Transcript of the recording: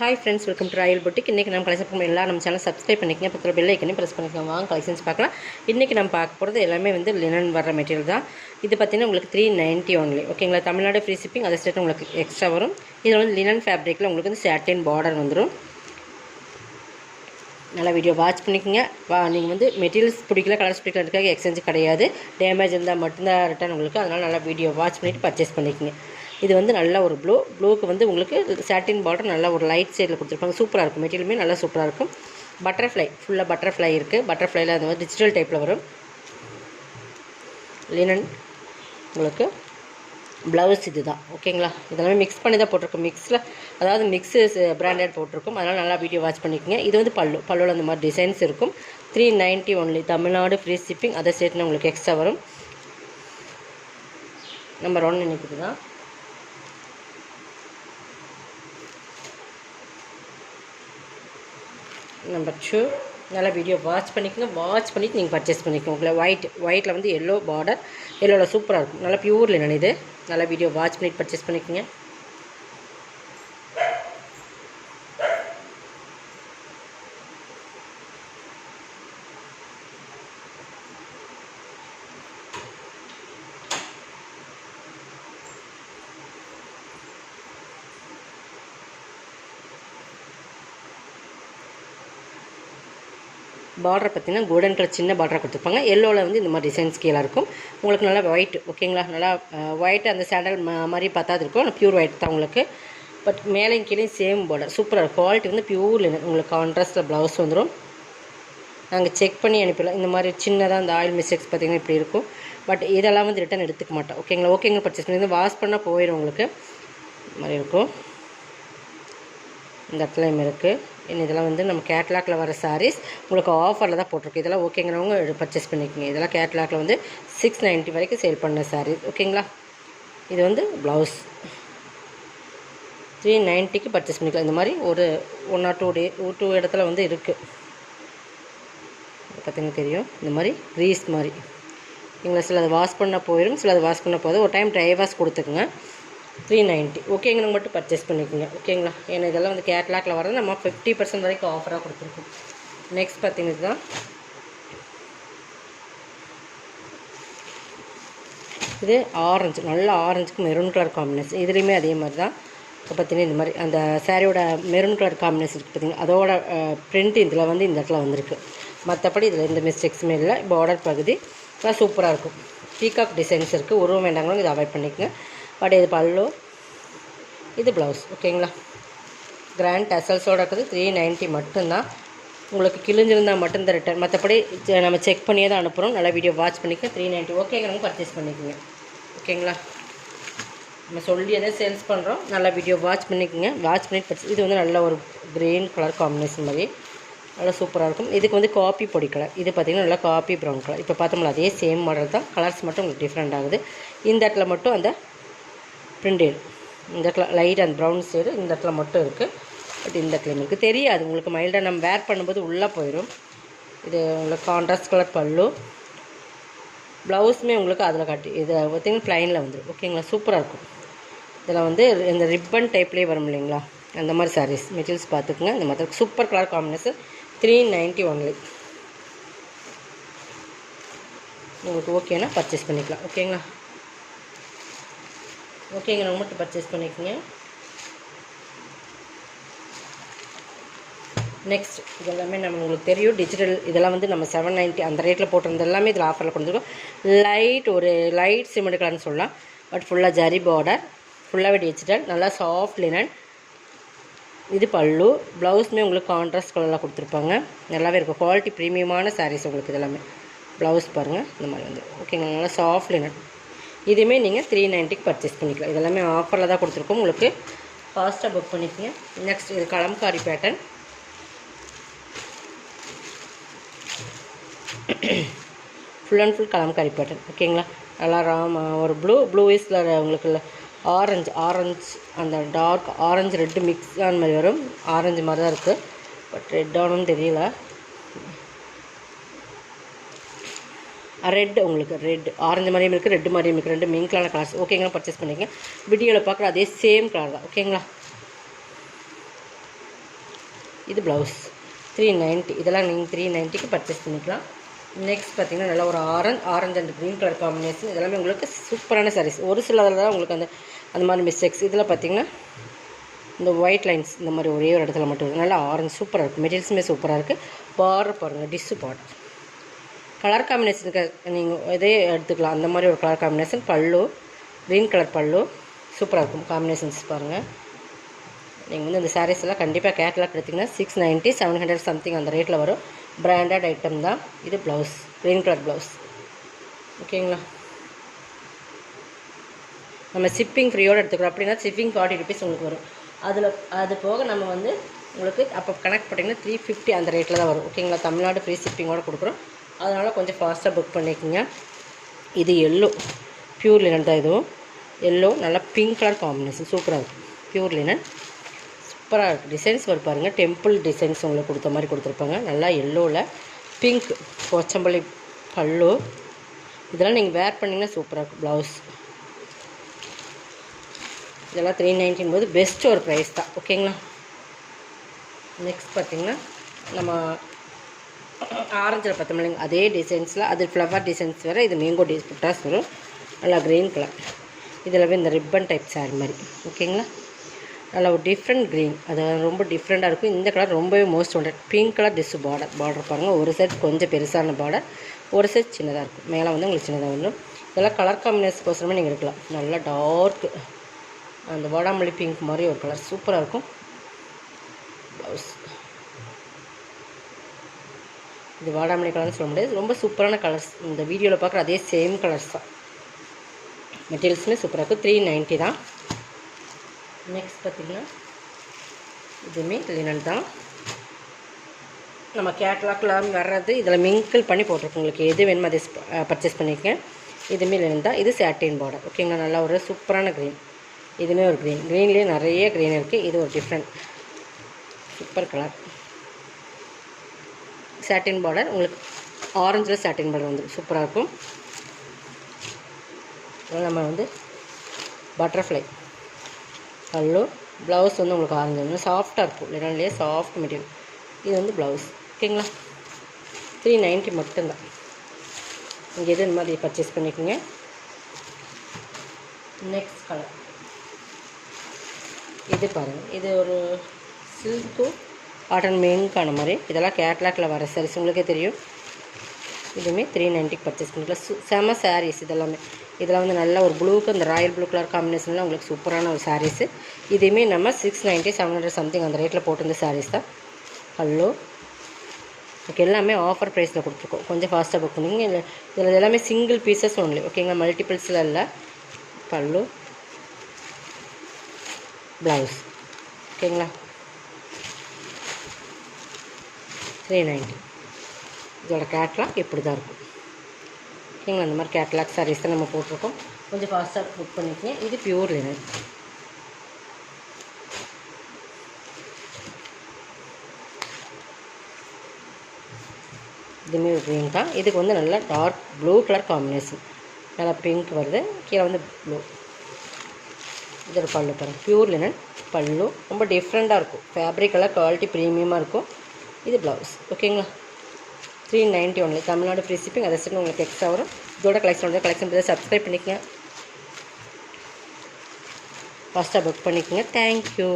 Hi friends, welcome to Royal boutique. இன்றைக்கி நம்ம collection பண்ண எல்லாம் நம்ம சேனல் சப்ஸ்கிரைப் பண்ணிக்கங்க, பக்கத்தில் பெல் ஐக்கனையும் ப்ரெஸ் பண்ணிக்கலாம். வாங்க கலெக்ஷன்ஸ் பார்க்கலாம். இன்றைக்கி நம்ம பார்க்க போகிறது எல்லாமே வந்து லினன் வர மெட்டீரியல் தான். இது பார்த்திங்கன்னா உங்களுக்கு 390 ஒன்லி. ஓகேங்களா, தமிழ்நாடு ஃப்ரீ ஷிப்பிங், அதை ஸ்டேட் உங்களுக்கு எக்ஸ்ட்ரா வரும். இதில் வந்து லினன் ஃபேப்ரிக்கில் உங்களுக்கு வந்து சாட்டின் பார்டர் வந்துடும். நல்லா வீடியோ வாட்ச் பண்ணிக்கோங்க. நீங்கள் வந்து மெட்டீரியல்ஸ் பிடிக்கல, கலர்ஸ் பிடிக்கிறதுக்காக எக்ஸ்சேஞ்ச் கிடையாது. டேமேஜ் இருந்தால் மட்டும்தான் ரிட்டர்ன் உங்களுக்கு. அதனால் நல்லா வீடியோ வாட்ச் பண்ணிவிட்டு பர்ச்சேஸ் பண்ணிக்கோங்க. இது வந்து நல்ல ஒரு ப்ளூக்கு வந்து உங்களுக்கு சாட்டின் பார்டர் நல்ல ஒரு லைட் சைடில் கொடுத்துருப்பாங்க. சூப்பராக இருக்கும். மெட்டீரியலுமே நல்லா சூப்பராக இருக்கும். பட்டர்ஃப்ளை ஃபுல்லாக பட்டர்ஃப்ளை இருக்குது. பட்டர்ஃப்ளைல அது வந்து டிஜிட்டல் டைப்பில் வரும். லினன் உங்களுக்கு ப்ளவுஸ் இது தான். ஓகேங்களா, இதெல்லாமே மிக்ஸ் பண்ணி தான் போட்டிருக்கோம். அதாவது மிக்ஸு பிராண்டட் போட்டிருக்கோம். அதனால் நல்லா வீடியோ வாட்ச் பண்ணிக்கோங்க. இது வந்து பல்லுவில் அந்த மாதிரி டிசைன்ஸ் இருக்கும். 390 ஒன்லி. தமிழ்நாடு ஃப்ரீ ஷிப்பிங், அதை சேர்த்துனா உங்களுக்கு எக்ஸ்ட்ரா வரும். நம்பர் 1 இன்னைக்கு தான். நம்பர் 2 நல்லா வீடியோ வாட்ச் பண்ணிக்கோங்க. வாட்ச் பண்ணிவிட்டு நீங்கள் பர்ச்சேஸ் பண்ணிக்கோங்க. உங்களை ஒயிட்டில் வந்து எல்லோ பார்டர், எல்லோவில் சூப்பராக இருக்கும். நல்லா பியூர் லினன் இது. நல்லா வீடியோ வாட்ச் பண்ணிவிட்டு பர்ச்சேஸ் பண்ணிக்கோங்க. பார்டர் பார்த்திங்கன்னா கோல்டன் கலர் சின்ன பார்டராக கொடுத்துருப்பாங்க. எல்லோவில் வந்து இந்த மாதிரி டிசைன்ஸ் கீழே இருக்கும். உங்களுக்கு நல்லா ஒயிட். ஓகேங்களா, நல்லா ஒயிட் அந்த சாண்டல் மாதிரி பார்த்தாது இருக்கும். பியூர் ஒயிட் தான் உங்களுக்கு. பட் மேலேயும் கீழே சேம் பார்டர் சூப்பராக இருக்கும். குவாலிட்டி வந்து பியூர் லினன். உங்களுக்கு கான்ட்ராஸ்ட்டில் ப்ளவுஸ் வந்துடும். நாங்கள் செக் பண்ணி அனுப்பிடலாம். இந்த மாதிரி சின்னதாக அந்த ஆயில் மிஸ்டேக்ஸ் பார்த்திங்கன்னா இப்படி இருக்கும். பட் இதெல்லாம் வந்து ரிட்டன் எடுத்துக்க மாட்டோம். ஓகேங்களா, பர்ச்சேஸ் பண்ணி வாஷ் பண்ணால் போயிடும் உங்களுக்கு. இந்த மாதிரி இருக்கும். இந்த இடத்துலையும் இருக்குது. இதெல்லாம் வந்து நம்ம கேட்லாகில் வர சாரீஸ். உங்களுக்கு ஆஃபரில் தான் போட்டிருக்கு. இதெல்லாம் ஓகேங்கிறவங்க பர்ச்சேஸ் பண்ணிக்கோங்க. இதெல்லாம் கேட்லாகில் வந்து 690 வரைக்கும் சேல் பண்ண சாரீஸ். ஓகேங்களா, இது வந்து ப்ளவுஸ் 390க்கு பர்ச்சேஸ் பண்ணிக்கலாம். இந்த மாதிரி ஒரு 1 or 2 இடத்துல வந்து இருக்குது. பார்த்திங்கன்னா தெரியும். இந்த மாதிரி க்ரீஸ் மாதிரி எங்களை சில அதை வாஷ் பண்ணால் போயிடும், சில அதை வாஷ் பண்ண போதும். ஒரு டைம் ட்ரை வாஷ் கொடுத்துக்குங்க. 390 ஓகேங்கிறவங்க மட்டும் பர்ச்சேஸ் பண்ணிக்கோங்க. ஓகேங்களா, ஏன்னா இதெல்லாம் வந்து கேட்லாகில் வரது நம்ம 50% வரைக்கும் ஆஃபராக கொடுத்துருக்கோம். நெக்ஸ்ட் பார்த்திங்கன்னா இதுதான். இது ஆரஞ்சு, நல்ல ஆரஞ்சுக்கு மெரூன் கலர் காம்பினேஷன். இதுலேயுமே அதே மாதிரி தான். இப்போ பார்த்திங்கன்னா இந்த மாதிரி அந்த சாரியோட மெரூன் கலர் காம்பினேஷன் இருக்குது பார்த்திங்கன்னா, அதோட பிரிண்ட் இதில் வந்து இந்த இடத்துல வந்திருக்கு. மற்றபடி இதில் எந்த மிஸ்டேக்ஸுமே இல்லை. பார்டர் பகுதி நல்லா சூப்பராக இருக்கும். பீகாக் டிசைன்ஸ் இருக்குது. உருவம் வேண்டாங்களும் இதை அவாய்ட் பண்ணிக்கோங்க. பட் இது பல்லு, இது ப்ளவுஸ். ஓகேங்களா, கிராண்ட் டசல்ஸோடு இருக்குது. 390 மட்டும்தான். உங்களுக்கு கிழிஞ்சிருந்தால் மட்டும்தான் ரிட்டர்ன். மற்றபடி நம்ம செக் பண்ணியே தான் அனுப்புகிறோம். நல்லா வீடியோ வாட்ச் பண்ணிக்க. 390 ஓகேங்கிறவங்க பர்ச்சேஸ் பண்ணிக்கோங்க. ஓகேங்களா, நம்ம சொல்லி எதாவது சேல்ஸ் பண்ணுறோம். நல்லா வீடியோ வாட்ச் பண்ணிக்கோங்க. வாட்ச் பண்ணிட்டு பர்ச்சேஸ். இது வந்து நல்ல ஒரு க்ரீன் கலர் காம்பினேஷன் மாதிரி நல்லா சூப்பராக இருக்கும். இதுக்கு வந்து காப்பி பொடி கலர். இது பார்த்திங்கன்னா நல்லா காப்பி ப்ரௌன் கலர். இப்போ பார்த்தோம்னா அதே சேம் மாடல் தான். கலர்ஸ் மட்டும் உங்களுக்கு டிஃப்ரெண்ட் ஆகுது. இந்த இடத்துல மட்டும் அந்த பிரிண்டட், இந்த இடத்துல லைட் அண்ட் ப்ரௌன் சைடு இந்த இடத்துல மட்டும் இருக்குது. பட் இந்த இடத்துல இருக்குது தெரியாது உங்களுக்கு. மைல்டாக நம்ம வேர் பண்ணும்போது உள்ளே போயிடும். இது உங்களுக்கு கான்ட்ராஸ்ட் கலர் பல்லு, ப்ளவுஸுமே உங்களுக்கு அதில் காட்டி இதை பார்த்திங்கன்னா ப்ளைனில் வந்துடும். ஓகேங்களா, சூப்பராக இருக்கும். இதில் வந்து இந்த ரிப்பன் டைப்லேயே வரும் இல்லைங்களா, அந்த மாதிரி சாரீஸ் மெட்டீரியல்ஸ் பார்த்துக்குங்க. இந்த மாதிரி சூப்பர் கலர் காம்பினேஷன் 390 ஒன்லி. உங்களுக்கு ஓகேனா பர்ச்சேஸ் பண்ணிக்கலாம். ஓகேங்களா, ஓகேங்கிறவங்க மட்டும் பர்ச்சேஸ் பண்ணிக்கோங்க. நெக்ஸ்ட் இது எல்லாமே நம்ம உங்களுக்கு தெரியும் டிஜிட்டல். இதெல்லாம் வந்து நம்ம 790 அந்த ரேட்டில் போட்டிருந்த எல்லாமே இதில் ஆஃபரில் கொடுத்துருக்கோம். லைட் சிமெண்ட் கலர்னு சொல்லலாம். பட் ஃபுல்லாக ஜரி பார்டர், ஃபுல்லாகவே டிஜிட்டல், நல்லா சாஃப்ட் லினன். இது பல்லு, ப்ளவுஸுமே உங்களுக்கு கான்ட்ராஸ்ட் கலரில் கொடுத்துருப்பாங்க. நல்லாவே இருக்கும். குவாலிட்டி ப்ரீமியமான சாரீஸ் உங்களுக்கு. இதெல்லாமே ப்ளவுஸ் பாருங்கள் இந்த மாதிரி வந்து. ஓகேங்களா, நல்லா சாஃப்ட் லினன். இதுவுமே நீங்கள் 390க்கு பர்ச்சேஸ் பண்ணிக்கலாம். இதெல்லாமே ஆஃபரில் தான் கொடுத்துருக்கோம். உங்களுக்கு ஃபாஸ்ட்டாக புக் பண்ணிக்கோங்க. நெக்ஸ்ட் இது Kalamkari pattern. Full and full Kalamkari pattern. ஓகேங்களா, நல்லா ஒரு ப்ளூயிஸில் உங்களுக்கு ஆரஞ்சு அந்த டார்க் ஆரஞ்சு ரெட்டு மிக்ஸ் ஆன மாதிரி வரும். ஆரஞ்சு மாதிரி தான் இருக்குது. பட் ரெட் ஆனும் தெரியல. ரெட் உங்களுக்கு ரெட் ஆரஞ்சு மாதிரியும் இருக்குது, ரெட் மாதிரியும் இருக்குது. ரெண்டு மிங்க்லான கலர்ஸ். ஓகேங்களா, பர்ச்சேஸ் பண்ணிக்கங்க. வீடியோவில் பார்க்குற அதே சேம் கலர் தான். ஓகேங்களா, இது ப்ளவுஸ் 390. இதெல்லாம் நீங்கள் 390க்கு பர்ச்சேஸ் பண்ணிக்கலாம். நெக்ஸ்ட் பார்த்திங்கன்னா நல்லா ஒரு orange and green colour combination. இதெல்லாமே உங்களுக்கு சூப்பரான சாரீஸ். ஒரு சில அதில் தான் உங்களுக்கு அந்த மாதிரி மிஸ்டேக்ஸ். இதில் பார்த்திங்கன்னா இந்த ஒயிட் லைன்ஸ் இந்த மாதிரி ஒரே ஒரு இடத்துல மட்டும் இருக்குது. நல்லா ஆரஞ்சு சூப்பராக இருக்குது. மெட்டீரியல்ஸுமே சூப்பராக இருக்குது. பார்டர் பாருங்கள், டிஷ்ஷு பார்டர். கலர் காம்பினேஷனுக்கு நீங்கள் இதே எடுத்துக்கலாம். அந்த மாதிரி ஒரு கலர் காம்பினேஷன். பல்லு க்ரீன் கலர் பல்லு சூப்பராக இருக்கும். காம்பினேஷன்ஸ் பாருங்கள். நீங்கள் இந்த சாரீஸ் எல்லாம் கண்டிப்பாக கேட்லாக் எடுத்திங்கன்னா 690 700 சம்திங் அந்த ரேட்டில் வரும். பிராண்டட் ஐட்டம் தான். இது ப்ளவுஸ் க்ரீன் கலர் ப்ளவுஸ். ஓகேங்களா? நம்ம ஷிப்பிங் ஃப்ரீயோடு எடுத்துக்கிறோம். அப்படின்னா ஷிப்பிங் 40 ருபீஸ் உங்களுக்கு வரும். அது போக நம்ம உங்களுக்கு அப்போ கனெக்ட் பண்ணிங்கன்னா 350 அந்த ரேட்டில் தான் வரும். ஓகேங்களா? தமிழ்நாடு ஃப்ரீ ஷிப்பிங்கோடு கொடுக்குறோம். அதனால் கொஞ்சம் ஃபாஸ்ட்டாக புக் பண்ணிக்கோங்க. இது எல்லோ ப்யூர் லினன் தான். இதுவும் எல்லோ நல்லா பிங்க் கலர் காம்பினேஷன் சூப்பராக இருக்கும். ப்யூர் லினன் சூப்பராக இருக்குது. டிசைன்ஸ் வரும் பாருங்கள். டெம்பிள் டிசைன்ஸ் உங்களுக்கு கொடுத்த மாதிரி கொடுத்துருப்பாங்க. நல்லா எல்லோவில் பிங்க் கொச்சம்பள்ளி பல்லு. இதெல்லாம் நீங்கள் வேர் பண்ணிங்கன்னா சூப்பராக இருக்கும். ப்ளவுஸ் இதெல்லாம் 390 போது பெஸ்ட்டு ஒரு ப்ரைஸ் தான். ஓகேங்களா? நெக்ஸ்ட் பார்த்திங்கன்னா நம்ம ஆரஞ்சில் பார்த்தோம் இல்லைங்க, அதே டிசைன்ஸில் அது ஃப்ளவர் டிசைன்ஸ் வேறு. இது மேங்கோ புட்டாஸ் வரும். நல்லா க்ரீன் கலர். இதில் இந்த ரிப்பன் டைப் சாரி மாதிரி. ஓகேங்களா? நல்லா ஒரு டிஃப்ரெண்ட் க்ரீன். அது ரொம்ப டிஃப்ரெண்ட்டாக இருக்கும். இந்த கலர் ரொம்பவே most won't. Pink colour dish border பாருங்கள். ஒரு சைட் கொஞ்சம் பெருசான பார்டர், ஒரு சைட் சின்னதாக இருக்கும். மேலே உங்களுக்கு சின்னதாக வந்துடும். இதெல்லாம் கலர் காம்பினேஷன் கோசரமே நீங்கள் எடுக்கலாம். நல்லா டார்க்கு அந்த வாடாமல்லி பிங்க் மாதிரி ஒரு கலர் சூப்பராக இருக்கும். ப்ளவுஸ் இது வாடாமல்லி கலர்னு சொல்ல முடியாது. ரொம்ப சூப்பரான கலர்ஸ். இந்த வீடியோவில் பார்க்குற அதே சேம் கலர்ஸ் தான். மெட்டீரியல்ஸுமே சூப்பராக இருக்கும். 390 தான். நெக்ஸ்ட் பார்த்திங்கன்னா இதுவுமே லினன் தான். நம்ம கேட்லாக்லாம் வர்றது இதில் மிங்கிள் பண்ணி போட்டிருக்கோம். உங்களுக்கு எது வேணுமோ அதை பர்ச்சேஸ் பண்ணிக்கங்க. இதுவுமே லினன் தான். இது சாட்டின் பார்டர். ஓகேங்களா? நல்லா ஒரு சூப்பரான க்ரீன். இதுவுமே ஒரு க்ரீன். க்ரீன்லேயே நிறைய க்ரீன் இருக்குது. இது ஒரு டிஃப்ரெண்ட் சூப்பர் கலர். சாட்டின் பார்டர் உங்களுக்கு ஆரஞ்சில் சாட்டின் பார்டர் வந்துடும். சூப்பராக இருக்கும். நம்ம பட்டர்ஃப்ளை பல்லு. ப்ளவுஸ் உங்களுக்கு ஆரஞ்சு சாஃப்டாக இருக்கும். லினன்லேயே சாஃப்ட் மெட்டீரியல். இது ப்ளவுஸ். ஓகேங்களா? 390 மட்டும்தான். நீங்கள் எது இந்த மாதிரி பர்ச்சேஸ் பண்ணிக்கோங்க. நெக்ஸ்ட் கலர் இது பாருங்கள். இது ஒரு சில்க்கு காட்டன் மெயின்கான மாதிரி. இதெல்லாம் கேட்லாக்கில் வர சாரீஸ் உங்களுக்கே தெரியும். இதுவுமே 390க்கு பர்ச்சேஸ் பண்ணிக்கலாம். செம சாரீஸ் இதெல்லாமே. இதில் நல்ல ஒரு ப்ளூக்கு அந்த ராயல் ப்ளூ கலர் காம்பினேஷனில் உங்களுக்கு சூப்பரான ஒரு சாரீஸு. இதுவுமே நம்ம 690 700 சம்திங் அந்த ரேட்டில் போட்டிருந்த சாரீஸ் தான். பல்லு ஓகே எல்லாமே ஆஃபர் ப்ரைஸில் கொடுத்துருக்கோம். கொஞ்சம் ஃபாஸ்ட்டாக புக் பண்ணிங்க. இதில் எல்லாமே சிங்கிள் பீசஸ் ஒன்லி. ஓகேங்களா? மல்டிபிள்ஸில் இல்லை. பல்லு ப்ளவுஸ். ஓகேங்களா? 390. இதோட கேட்லாக் இப்படி தான் இருக்கும். ஓகேங்களா? அந்த மாதிரி கேட்லாக் சாரீஸ் தான் நம்ம போட்டிருக்கோம். கொஞ்சம் ஃபாஸ்ட்டாக புக் பண்ணிக்கங்க. இது பியூர் லினன். இதுவுமே ஒரு க்ரீன் தான். இதுக்கு நல்லா டார்க் ப்ளூ கலர் காம்பினேஷன். நல்லா பிங்க் வருது. கீழே ப்ளூ. இது ஒரு பல்லு பாருங்கள். பியூர் லினன் பல்லு. ரொம்ப டிஃப்ரெண்ட்டாக இருக்கும். ஃபேப்ரிக் எல்லாம் குவாலிட்டி ப்ரீமியமாக இருக்கும். இது ப்ளவுஸ். ஓகேங்களா? 390 ஒன்லி. Tamil Nadu free shipping. அதை சரி உங்களுக்கு எக்ஸ்ட்ரா வரும். இதோட கலெக்ஷன் சப்ஸ்கிரைப் பண்ணிக்கங்க. ஃபாஸ்ட்டாக புக் பண்ணிக்கோங்க. தேங்க்யூ.